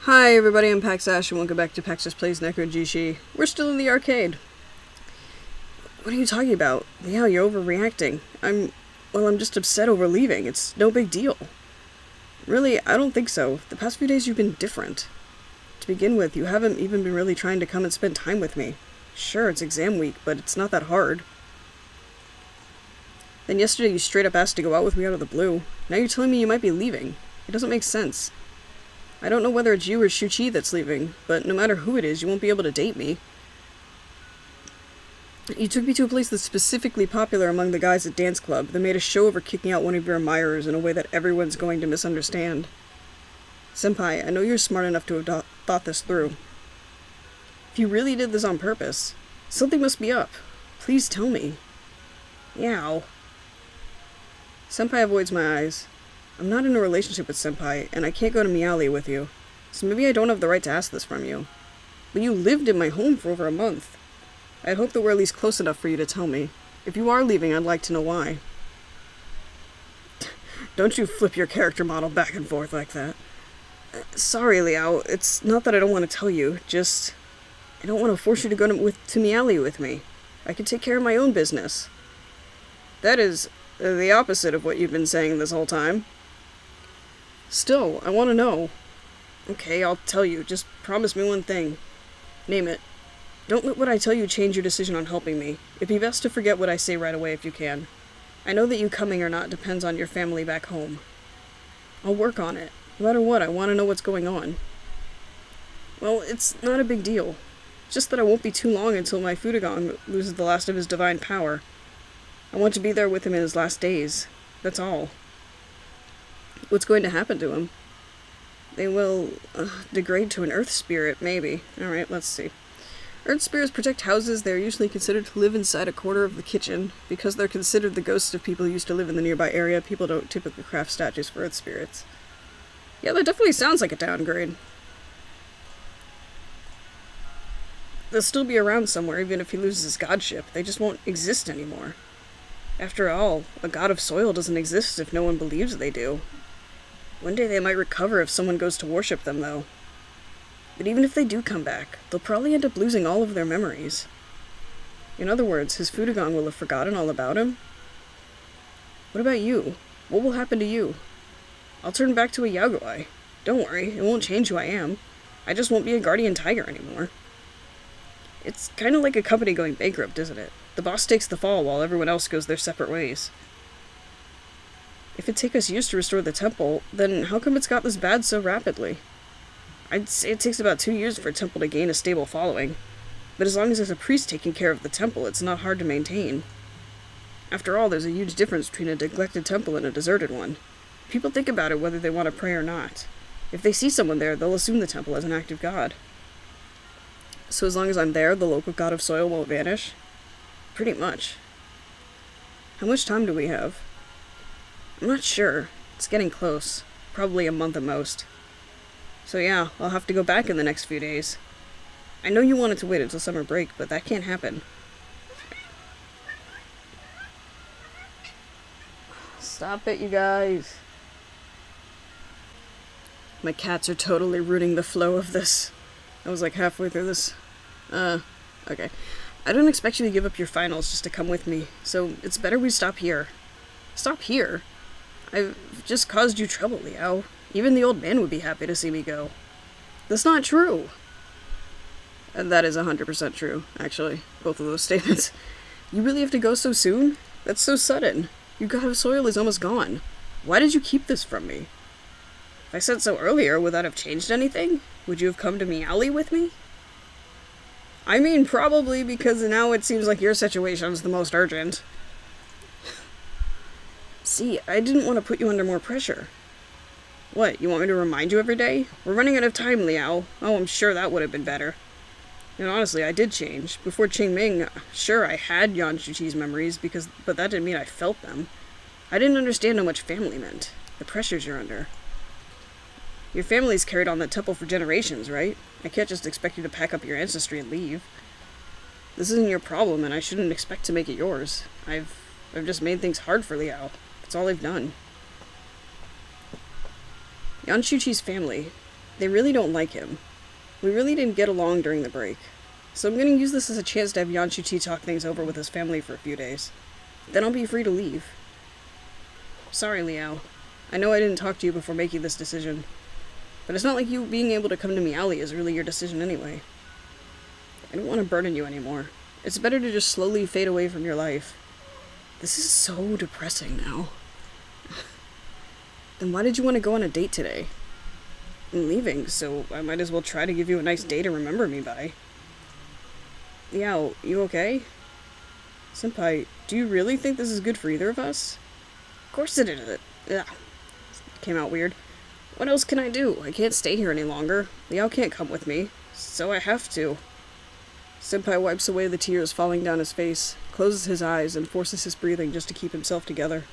Hi everybody, I'm Paxash and welcome back to Paxash Plays Nekojishi. We're still in the arcade. What are you talking about? Yeah, you're overreacting. I'm just upset over leaving. It's no big deal. Really, I don't think so. The past few days you've been different. To begin with, you haven't even been really trying to come and spend time with me. Sure, it's exam week, but it's not that hard. Then yesterday you straight up asked to go out with me out of the blue. Now you're telling me you might be leaving. It doesn't make sense. I don't know whether it's you or Shuchi that's leaving, but no matter who it is, you won't be able to date me. You took me to a place that's specifically popular among the guys at dance club that made a show over kicking out one of your admirers in a way that everyone's going to misunderstand. Senpai, I know you're smart enough to have thought this through. If you really did this on purpose, something must be up. Please tell me. Yow. Senpai avoids my eyes. I'm not in a relationship with Senpai, and I can't go to Miali with you, so maybe I don't have the right to ask this from you. But you lived in my home for over a month. I'd hope that we're at least close enough for you to tell me. If you are leaving, I'd like to know why. Don't you flip your character model back and forth like that. Sorry, Liao, it's not that I don't want to tell you, just... I don't want to force you to go to Miali with me. I can take care of my own business. That is the opposite of what you've been saying this whole time. Still, I want to know. Okay, I'll tell you. Just promise me one thing. Name it. Don't let what I tell you change your decision on helping me. It'd be best to forget what I say right away if you can. I know that you coming or not depends on your family back home. I'll work on it. No matter what, I want to know what's going on. Well, it's not a big deal. Just that I won't be too long until my Fudogan loses the last of his divine power. I want to be there with him in his last days. That's all. What's going to happen to him? They will degrade to an earth spirit, maybe. Alright, let's see. Earth spirits protect houses. They're usually considered to live inside a corner of the kitchen. Because they're considered the ghosts of people who used to live in the nearby area, people don't typically craft statues for earth spirits. Yeah, that definitely sounds like a downgrade. They'll still be around somewhere, even if he loses his godship. They just won't exist anymore. After all, a god of soil doesn't exist if no one believes they do. One day they might recover if someone goes to worship them, though. But even if they do come back, they'll probably end up losing all of their memories. In other words, his Fudogan will have forgotten all about him. What about you? What will happen to you? I'll turn back to a Yaguai. Don't worry, it won't change who I am. I just won't be a guardian tiger anymore. It's kind of like a company going bankrupt, isn't it? The boss takes the fall while everyone else goes their separate ways. If it takes us years to restore the temple, then how come it's got this bad so rapidly? I'd say it takes about 2 years for a temple to gain a stable following. But as long as there's a priest taking care of the temple, it's not hard to maintain. After all, there's a huge difference between a neglected temple and a deserted one. People think about it whether they want to pray or not. If they see someone there, they'll assume the temple as an active god. So as long as I'm there, the local god of soil won't vanish? Pretty much. How much time do we have? I'm not sure. It's getting close. Probably a month at most. So yeah, I'll have to go back in the next few days. I know you wanted to wait until summer break, but that can't happen. Stop it, you guys. My cats are totally ruining the flow of this. I was like halfway through this. Okay. I don't expect you to give up your finals just to come with me, so it's better we stop here. Stop here? I've just caused you trouble, Liao. Even the old man would be happy to see me go. That's not true. And that is 100% true, actually. Both of those statements. You really have to go so soon? That's so sudden. Your god of soil is almost gone. Why did you keep this from me? If I said so earlier, would that have changed anything? Would you have come to Miali with me? I mean, probably, because now it seems like your situation's the most urgent. See, I didn't want to put you under more pressure. What, you want me to remind you every day? We're running out of time, Liao. Oh, I'm sure that would have been better. And honestly, I did change. Before Qingming, sure, I had Yan Shuqi's memories, but that didn't mean I felt them. I didn't understand how much family meant. The pressures you're under. Your family's carried on that temple for generations, right? I can't just expect you to pack up your ancestry and leave. This isn't your problem, and I shouldn't expect to make it yours. I've just made things hard for Liao. That's all I've done. Yan Shuqi's family. They really don't like him. We really didn't get along during the break. So I'm gonna use this as a chance to have Yanshuchi talk things over with his family for a few days. Then I'll be free to leave. Sorry, Liao. I know I didn't talk to you before making this decision. But it's not like you being able to come to Meowly is really your decision anyway. I don't want to burden you anymore. It's better to just slowly fade away from your life. This is so depressing now. Then why did you want to go on a date today? I'm leaving, so I might as well try to give you a nice day to remember me by. Liao, you okay? Senpai, do you really think this is good for either of us? Of course it is. Ugh. Came out weird. What else can I do? I can't stay here any longer. Liao can't come with me, so I have to. Senpai wipes away the tears falling down his face, closes his eyes, and forces his breathing just to keep himself together.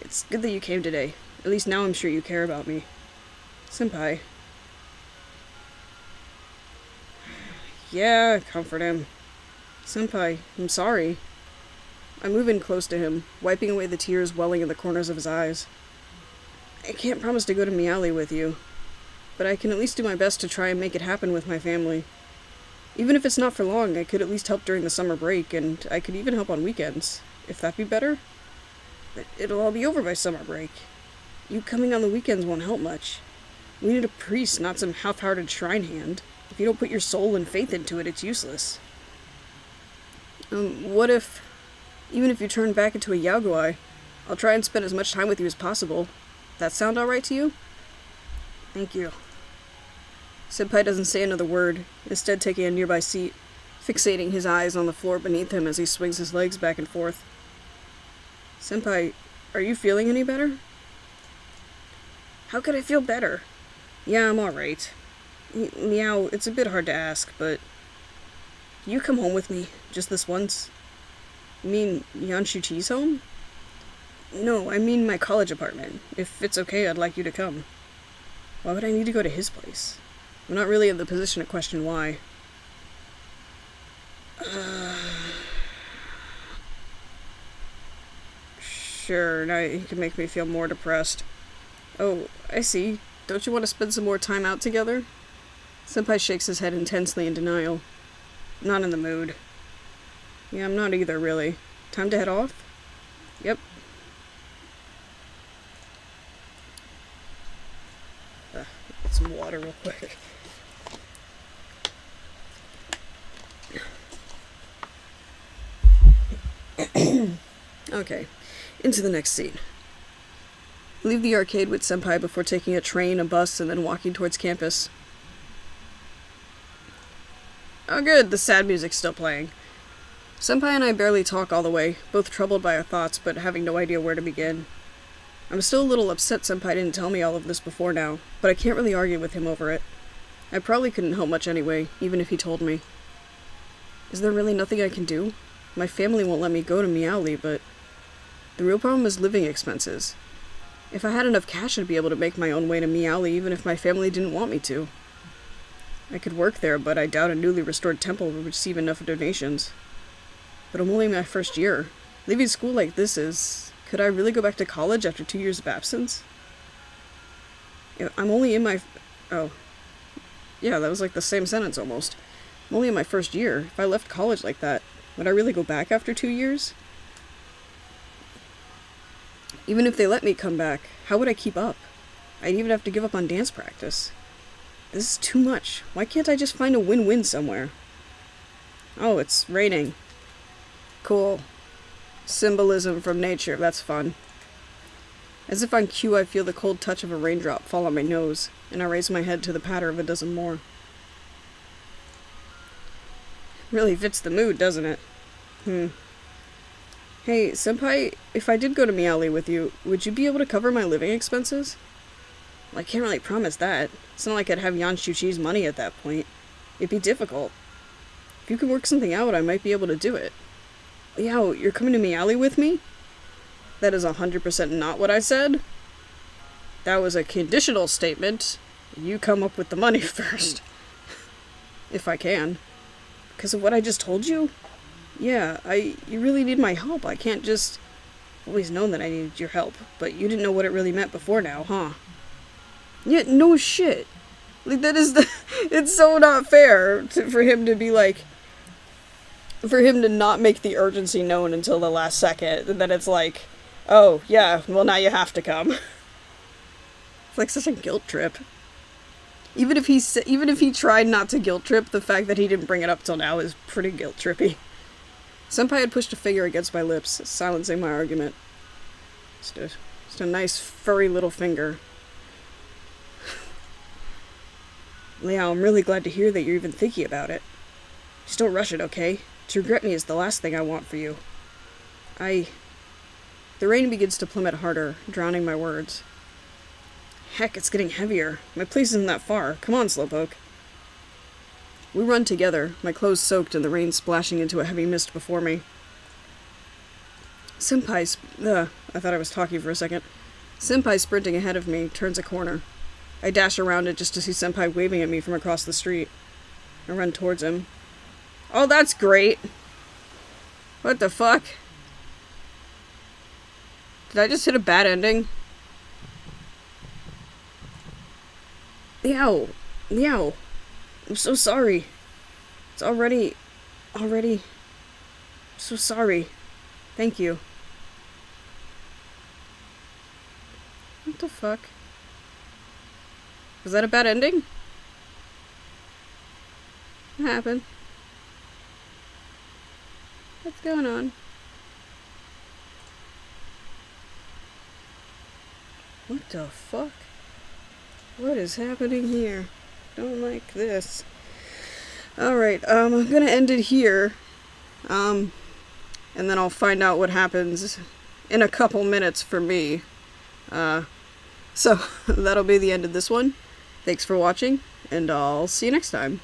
It's good that you came today. At least now I'm sure you care about me. Senpai. Yeah, comfort him. Senpai, I'm sorry. I move in close to him, wiping away the tears welling in the corners of his eyes. I can't promise to go to Meowly with you, but I can at least do my best to try and make it happen with my family. Even if it's not for long, I could at least help during the summer break, and I could even help on weekends, if that'd be better. But it'll all be over by summer break. You coming on the weekends won't help much. We need a priest, not some half-hearted shrine hand. If you don't put your soul and faith into it, it's useless. What if, even if you turn back into a Yaoguai, I'll try and spend as much time with you as possible. That sound alright to you? Thank you. Senpai doesn't say another word, instead taking a nearby seat, fixating his eyes on the floor beneath him as he swings his legs back and forth. Senpai, are you feeling any better? How could I feel better? Yeah, I'm alright. Meow, it's a bit hard to ask, but... Can you come home with me, just this once? You mean Yanshuchi's home? No, I mean my college apartment. If it's okay, I'd like you to come. Why would I need to go to his place? I'm not really in the position to question why. Sure, now you can make me feel more depressed. Oh, I see. Don't you want to spend some more time out together? Senpai shakes his head intensely in denial. Not in the mood. Yeah, I'm not either, really. Time to head off? Yep. Get some water real quick. Okay, into the next scene. Leave the arcade with Senpai before taking a train, a bus, and then walking towards campus. Oh good, the sad music's still playing. Senpai and I barely talk all the way, both troubled by our thoughts, but having no idea where to begin. I'm still a little upset Senpai didn't tell me all of this before now, but I can't really argue with him over it. I probably couldn't help much anyway, even if he told me. Is there really nothing I can do? My family won't let me go to Meowly, but... The real problem is living expenses. If I had enough cash, I'd be able to make my own way to Meowly even if my family didn't want me to. I could work there, but I doubt a newly restored temple would receive enough donations. But I'm only in my first year. Leaving school like this is... Could I really go back to college after 2 years of absence? I'm only in my... Oh. Yeah, that was like the same sentence almost. I'm only in my first year. If I left college like that, would I really go back after 2 years? Even if they let me come back, how would I keep up? I'd even have to give up on dance practice. This is too much. Why can't I just find a win-win somewhere? Oh, it's raining. Cool. Symbolism from nature, that's fun. As if on cue, I feel the cold touch of a raindrop fall on my nose, and I raise my head to the patter of a dozen more. Really fits the mood, doesn't it? Hey, Senpai, if I did go to Meowly with you, would you be able to cover my living expenses? Well, I can't really promise that. It's not like I'd have Yanshuchi's money at that point. It'd be difficult. If you could work something out, I might be able to do it. Yo, you're coming to Meowly with me? That is 100% not what I said. That was a conditional statement. You come up with the money first. If I can. Because of what I just told you? Yeah, you really need my help. I can't just... I've always known that I needed your help, but you didn't know what it really meant before now, huh? Yeah, no shit. Like, that is it's so not fair for him to be like, for him to not make the urgency known until the last second, and then it's like, oh, yeah, well, now you have to come. It's like such a guilt trip. Even if he tried not to guilt trip, the fact that he didn't bring it up till now is pretty guilt trippy. Senpai had pushed a finger against my lips, silencing my argument. Just a nice, furry little finger. Liao, I'm really glad to hear that you're even thinking about it. Just don't rush it, okay? To regret me is the last thing I want for you. The rain begins to plummet harder, drowning my words. Heck, it's getting heavier. My place isn't that far. Come on, Slowpoke. We run together, my clothes soaked and the rain splashing into a heavy mist before me. I thought I was talking for a second. Senpai, sprinting ahead of me, turns a corner. I dash around it just to see Senpai waving at me from across the street. I run towards him. Oh, that's great! What the fuck? Did I just hit a bad ending? Liao! Liao! I'm so sorry. It's already... I'm so sorry. Thank you. What the fuck? Was that a bad ending? What happened? What's going on? What the fuck? What is happening here? Don't like this. Alright, I'm gonna end it here. And then I'll find out what happens in a couple minutes for me. So, that'll be the end of this one. Thanks for watching, and I'll see you next time.